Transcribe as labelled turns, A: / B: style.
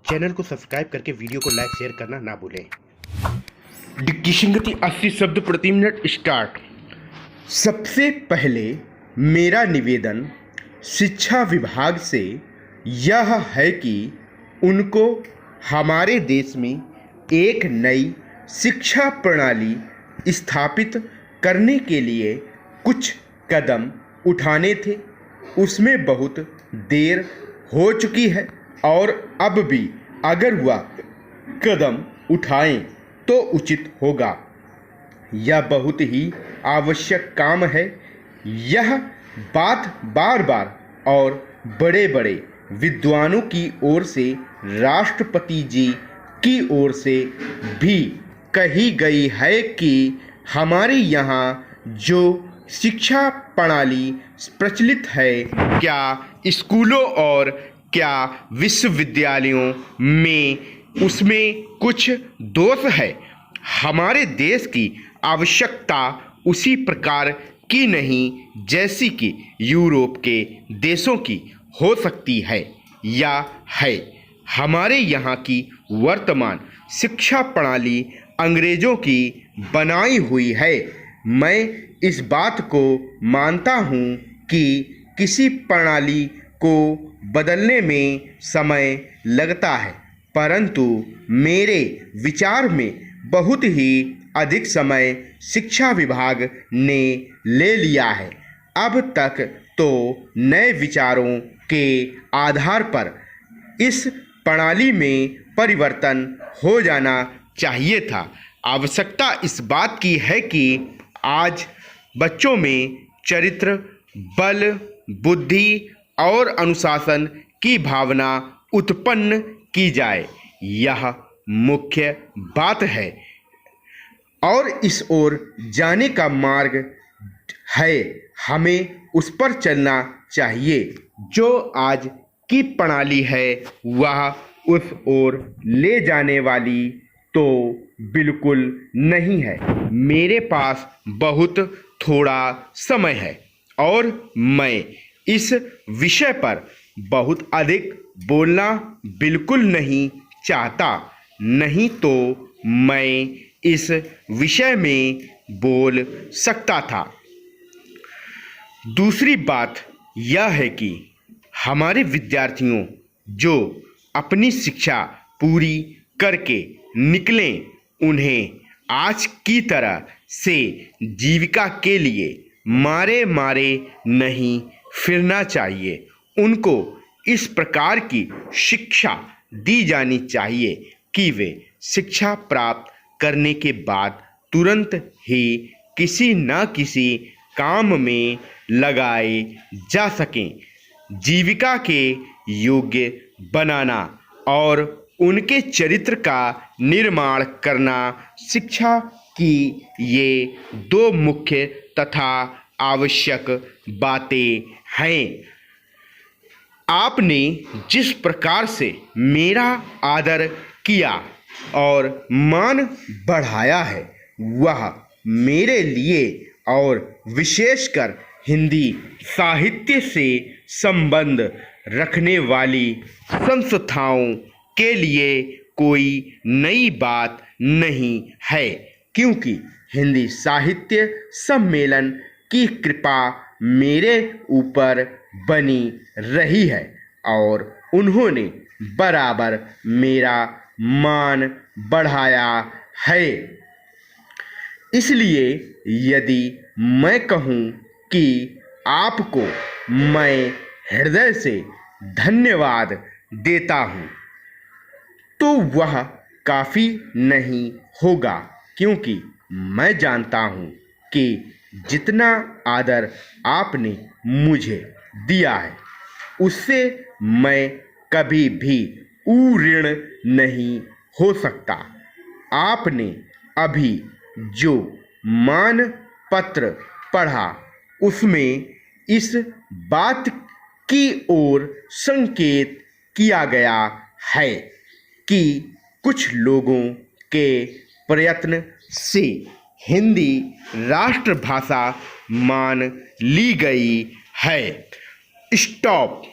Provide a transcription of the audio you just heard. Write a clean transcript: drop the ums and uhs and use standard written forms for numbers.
A: Channel को subscribe करके video को लाइक शेयर करना ना भूलें। डिक्टेशन गति 80 शब्द प्रति मिनट स्टार्ट। सबसे पहले मेरा निवेदन शिक्षा विभाग से यह है कि उनको हमारे देश में एक नई शिक्षा प्रणाली स्थापित करने के लिए कुछ कदम उठाने थे। उसमें बहुत देर हो चुकी है और अब भी अगर वह कदम उठाएं तो उचित होगा। यह बहुत ही आवश्यक काम है। यह बात बार बार और बड़े बड़े विद्वानों की ओर से, राष्ट्रपति जी की ओर से भी कही गई है कि हमारे यहाँ जो शिक्षा प्रणाली प्रचलित है, क्या स्कूलों और क्या विश्वविद्यालयों में उसमें कुछ दोष है। हमारे देश की आवश्यकता उसी प्रकार की नहीं जैसी कि यूरोप के देशों की हो सकती है या है। हमारे यहाँ की वर्तमान शिक्षा प्रणाली अंग्रेज़ों की बनाई हुई है। मैं इस बात को मानता हूँ कि किसी प्रणाली को बदलने में समय लगता है, परंतु मेरे विचार में बहुत ही अधिक समय शिक्षा विभाग ने ले लिया है। अब तक तो नए विचारों के आधार पर इस प्रणाली में परिवर्तन हो जाना चाहिए था। आवश्यकता इस बात की है कि आज बच्चों में चरित्र, बल, बुद्धि और अनुशासन की भावना उत्पन्न की जाए। यह मुख्य बात है और इस ओर जाने का मार्ग है। हमें उस पर चलना चाहिए। जो आज की प्रणाली है वह उस ओर ले जाने वाली तो बिल्कुल नहीं है। मेरे पास बहुत थोड़ा समय है और मैं इस विषय पर बहुत अधिक बोलना बिल्कुल नहीं चाहता, नहीं तो मैं इस विषय में बोल सकता था। दूसरी बात यह है कि हमारे विद्यार्थियों जो अपनी शिक्षा पूरी करके निकलें, उन्हें आज की तरह से जीविका के लिए मारे मारे नहीं फिरना चाहिए। उनको इस प्रकार की शिक्षा दी जानी चाहिए कि वे शिक्षा प्राप्त करने के बाद तुरंत ही किसी न किसी काम में लगाए जा सकें। जीविका के योग्य बनाना और उनके चरित्र का निर्माण करना शिक्षा की ये दो मुख्य तथा आवश्यक बातें हैं। आपने जिस प्रकार से मेरा आदर किया और मान बढ़ाया है, वह मेरे लिए और विशेषकर हिंदी साहित्य से संबंध रखने वाली संस्थाओं के लिए कोई नई बात नहीं है, क्योंकि हिंदी साहित्य सम्मेलन की कृपा मेरे ऊपर बनी रही है और उन्होंने बराबर मेरा मान बढ़ाया है। इसलिए यदि मैं कहूँ कि आपको मैं हृदय से धन्यवाद देता हूँ, तो वह काफ़ी नहीं होगा, क्योंकि मैं जानता हूँ कि जितना आदर आपने मुझे दिया है, उससे मैं कभी भी ऋणी नहीं हो सकता। आपने अभी जो मान पत्र पढ़ा, उसमें इस बात की ओर संकेत किया गया है कि कुछ लोगों के प्रयत्न से हिंदी राष्ट्रभाषा मान ली गई है। स्टॉप।